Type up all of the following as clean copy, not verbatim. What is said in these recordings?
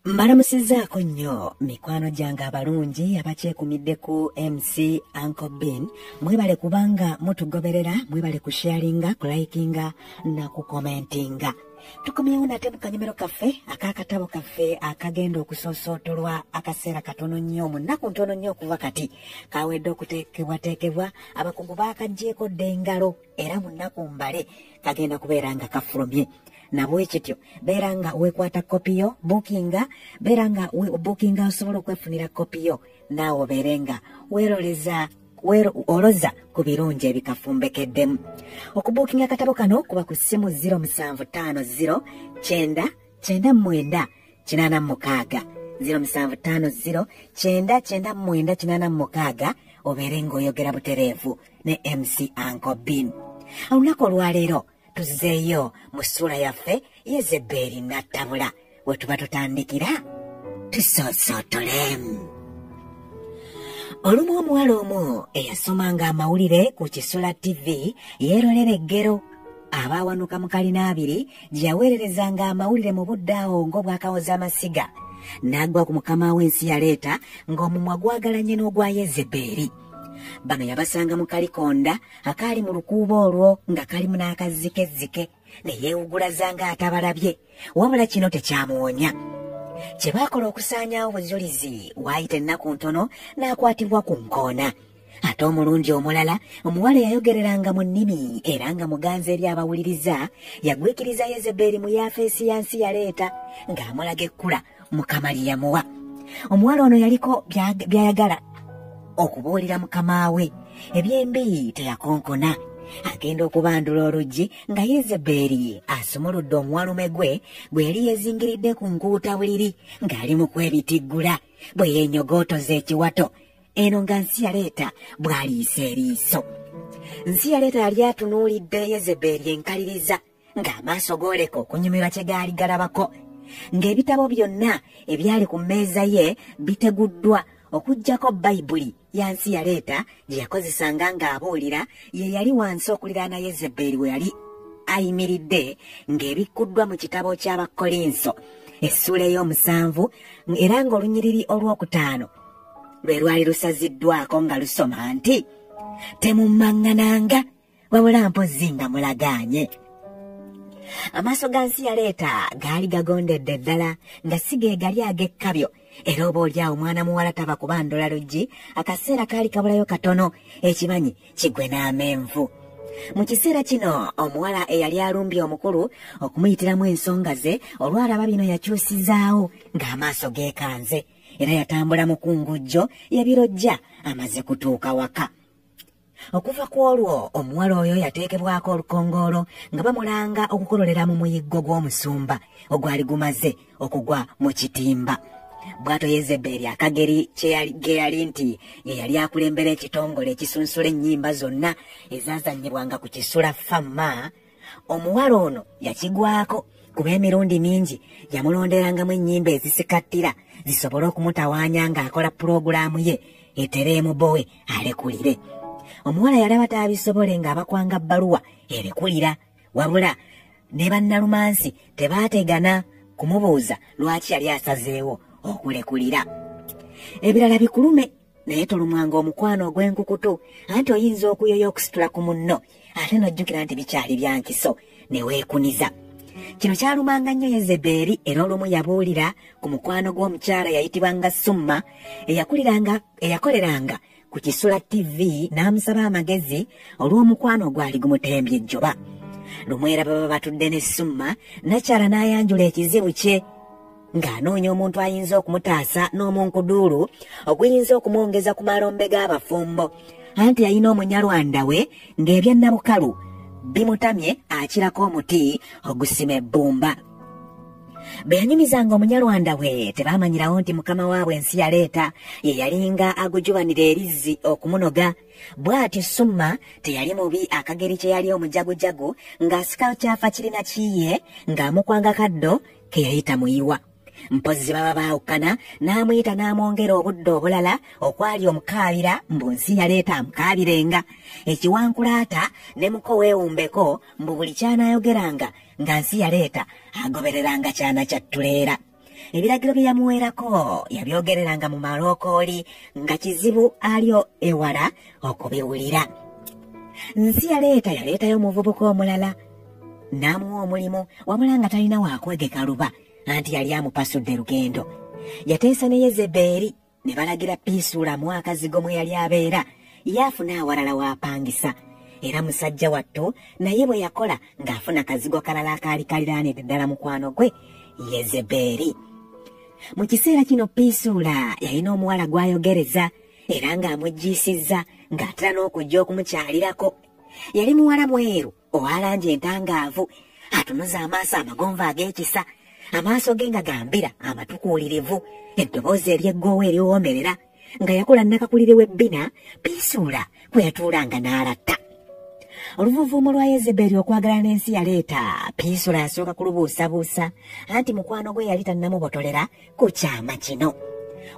Mbalamusizaako nnyo mikwano gyange abalungi abakyekuumidde ku MC Uncle Ben. Mwebale kubanga mutugoberera, mwebale kusharinga, kulikinga na kukomentinga. Tukomyewo nate mu kanyomero kaffe akakatabo kaffe akagenda okusosootolwa akaseera katono nnyo mu nnaku ntono nnyo okuva kati kawedde okuteekebwateekebwa abakugu baakaggyeeko dda engalo era mu nnaku mbale kagenda kubeera nga kafulumye. Nabwe kityo beera nga weekwata kopiyo bookinga, beera nga bookinga osobola okwefunira kopiyo naawe obeere nga oloza ku birungi ebikafumbekeddemu. Okubookinga akatabo kano kuba ku ssimu 0750999886 0750999886 obeere ng'oyogera butereevu ne MC Uncle Ben. Olunaku olwaleero tuzeeyo mu ssuula yaffe Yezeberi nattabula we tuba tutandikira tusosootole. Olumu omuwala omu eyasomanga amawulire ku Kisula TV yeerolera eggero abaawanuka mu kalina abiri gye yaweererezanga amawulire mu budde awo ng'obwakawoza amasiga n'aggwa ku mukama w'ensi yaleeta ng'omumwa gwagalanye n'ogwa Yezeberi. Bano yabasanga mu kalikonda akaali mu lukuubo olwo nga kalimu n'akazzikezzike ne yeewugulaza ng'atabalabye, wabula kino tekyamuwonya. Kye baakola okusaanyaawo obujulizi waayita ennaku ntono n'akwatibwa ku nkoona. Ate omulundi omulala omuwala yayogereranga mu nnimi era nga muganza eri abawuliriza yagwikiriza Yezeberi mu yaafeesi ya nsi yaleeta ng'amulaga ekkula Mukama lye yamuwa. Omuwala ono yaliko by'ayagala okubuulira mukama we, ebyembi teyakonkona. Agenda okubandula oluggi nga Yezeberi asumuludde omuwalume gwe yali yezingiridde ku nkuuta buliri ng'ali mu kwebitiggula bwe yeenyogootoza ekiwato. Eno nga nsi yaleeta bw'aliisa eriiso. Nsi yaleeta yali atunuulidde Yezeberi enkaliriza ng'amaaso gooleka okunyumirwa kye gaali galabako, ng'ebitabo byonna ebyali ku mmeeza ye biteguddwa okuggyako Bayibuli ya nsi yaleeta gye yakozesanga ng'abuulira ye yali wansi okuliraana Yezeberi we yali ayimiridde ng'ebikkuddwa mu kitabo ky'Abakolinso essuula ey'omusanvu era ng'olunyiriri olwokutaano lwe lwali lusaziddwako nga lusoma nti temummaŋŋananga wabula mpozzi nga mulagaanye. Amaaso ga nsi yaleeta gaali gagondedde ddala nga si ge gali ag'ekkabyo era oboolyawo omwana muwala taba kubandula luggi akaseera kaali kabulayo katono ekimanyi kigwe n'amenvu. Mu kiseera kino omuwala eyali alumbye omukulu okumuyitiramu ensonga ze olwalaba bino yakyusizaawo ng'amaaso geekanze era yatambula mu kungujjo yebirojja amaze kutuuka waka. Okuva ku olwo omuwala oyo yateekebwako olukongoolo nga bamulanga okukololera mu muyiggo gw'omusumba ogwali gumaze okugwa mu kitimba. Bw'ato Yezeberi akageri ge yali nti ye yali akulembera ekitongole ekisunsula ennyimba zonna ezaazannyibwanga ku Kisula Famma, omuwala ono yakigwako kuba emirundi mingi yamulonderangamu ennyimba ezisikattira zisobole okumutawaanya ng'akola pulogulaamu ye etereemu bowe alekulire. Omuwala yalaba taabisobole ng'abakwanga bbaluwa erekulira, wabula ne bannalumansi tebaategana kumubuuza lwaki yali asazeewo okulekulira. Ebirala bikulume naye tolumwanga omukwano ogw'enkukutu anti oyinza okuyoya okusitula ku munno ate n'ojjukira nti bikyali bya nkiso ne weekuniza. Kino kyalumanga nnyo Yezeberi era olumu yabuulira ku mukwano gw'omukyala yayitibwanga Summa eyakoleranga ku Kisula TV n'amusaba amagezi olw'omukwano gwali gumutembye ejjoba. Lumwera baba batudde ne Summa, nakyala n'ayanjula ekizibu kye ng'anoonya omuntu ayinza okumutaasa n'omunkuduulu oguyinza okumwongeza ku malombe g'abafumbo, anti yalina omunyalwanda we ng'ebya Nabukalu bimutamye akirako omuti ogusima ebbumba. Bwe yanyumizanga omunyalwanda we tebaamanyirawo nti mukama waabwe ensi yaleeta ye yalinga agujubanira erizzi okumunoga. Bw'ati Summa teyali mubi akageri kye yali omujagujagu ng'asika kyafa kirina kiye ng'amukwanga kaddo ke yayita muyiwa. Mpozzi baba baawukana n'amuyita n'amwongera obudde obulala okwali omukaabira mbu nsi yaleeta amukaabirenga. Ekiwankulaata ne muko weewumbeko mbu buli kyanaayogeranga nga nsi yaleeta agobereranga kyana kyattuleera. ebiragiro bye yamuweerako yabyogereranga mu malookooli nga kizibu alyo ewala okubiwulira. Nsi yaleetayo omuvubuka omulala n'amuwa omulimu wabula nga talina waakwegeka luba anti yali amupasudde lugendo. Yateesa ne Yezebeeri ne balagira Piisuula mu akazigo mwe yali abeera yaafuna awalala waapangisa, era musajja wattu naye bwe yakola ng'afuna kazigo kalala akaali kaliraanidde ddala mukwano gwe Yezebeeri. Mu kiseera kino Piisuula yalina omuwala gw'ayogereza era ng'amuggiisizza ng'atera n'okujja okumukyalirako. Yali muwala mweru owa langi entangaavu, atunuza amaaso amagonvu ag'ekisa, amaaso ge nga gambira amatukuulirivu, eddoboozi ery'eggoowa eriwoomerera, nga yakula nnakakulire w'ebbina Piisuula kwe yatuulanga n'alatta. Oluvuuvuumo lwa Yezebeeri okwagala n'ensi yaleeta Piisuula yasooka kulubuusabuusa anti mukwano gwe yali tannamubotolera ku kyama kino.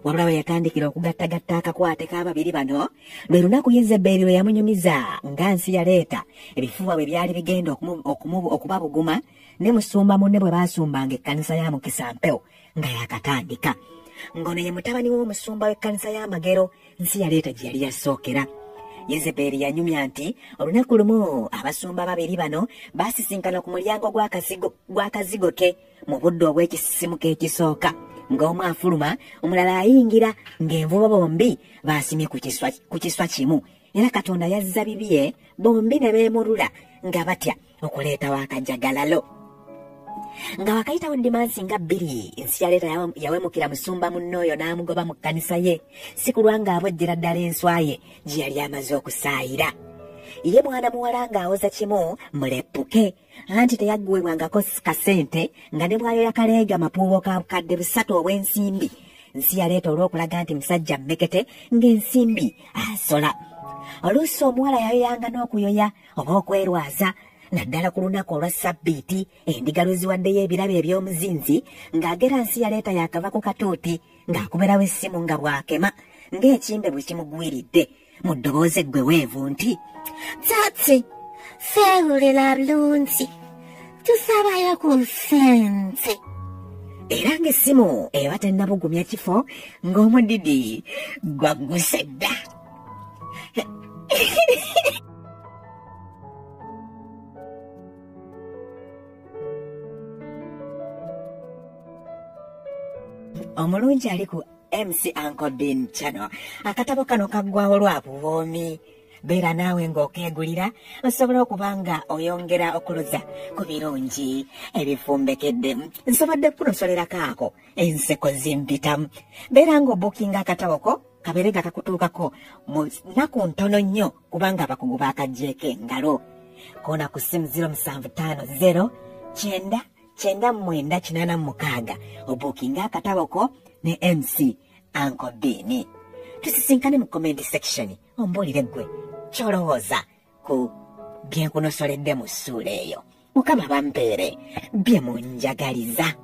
Wabula we yatandikira okugattagatta akakwate k'ababiri bano lwe lunaku Yezebeeri lwe yamunyumiza nga nsi yaleeta ebifuba bwe byali bigenda okubabuguma ne musumba munne bwe baasumbanga ekkanisa ya Mukisampewo nga yakatandika. Ngono ye mutabani w'omusumba w'ekkanisa y'Amagero nsi yaleeta gye yali yasookera. Yezebeeri yanyumya nti olunaku lumu abasumba babiri bano baasisinkana ku mulyango gw'akazigo ke mu budde obw'ekisisimuka ekisooka, ng'omu afuluma omulala ayingira ng'envuba bombi baasimye ku kiswa kimu, era Katonda yazza bibye bombi ne beemulula nga batya okuleetawo akajagalalo. Nga wakayitawo dimansi nga bbiri ensi yaleeta yawemukira musumba munne oyo n'amugoba mu kkanisa ye, si kulwa ng'abojjera ddala enswa ye gye yali amaze okusaayira. Ye mwana muwala ng'awoza kimu muleppuke anti teyaggwebwangako kasente nga ne bwayo yakaleega mapuubo ka bukadde 3 obw'ensimbi. Nsi yaleeta olw'okulaga nti musajja mmekete ng'ensimbi asola. Oluusi omuwala yayoyanga n'okuyoya oba okwerwaza, naddala ku lunaku olwa Ssabbiiti endiga lwe ziwaddeyo ebirabo eby'omuzinzi ng'agera nsi yaleeta yakava ku katuuti ng'akuberawo essimu nga bw'akema ng'ekimbe bwe kimugwiridde mu ddoboozi eggwe weevu nti, "Tsatsi, feewulira bulungi, tusabayo ku ssente." Era ng'essimu eba tennabugumya kifo ng'omudidi gwagguse dda. Omulungi ali ku MC Uncle Ben Channel. Akatabo kano kaggwawo lwa buwoomi. Beera naawe ng'okeegulira osobola okuba nga oyongera okuluza ku birungi ebifumbekeddemu. Nsobodde kunosolerako ako enseko zimpitamu. Beera ng'obukinga akatabo ko kabeere nga kakutuukako mu nnaku ntono nnyo kubanga abakugu baakagyeko engalo. Koona ku ssimu 0750 99986 obukinga akatabo ko ne MC Uncle Ben. Tusisinkane mu comment section ombuulire ggwe kyolowooza ku bye nkunosoledde mu ssuula eyo. Mukama bampeere bye munjagaliza.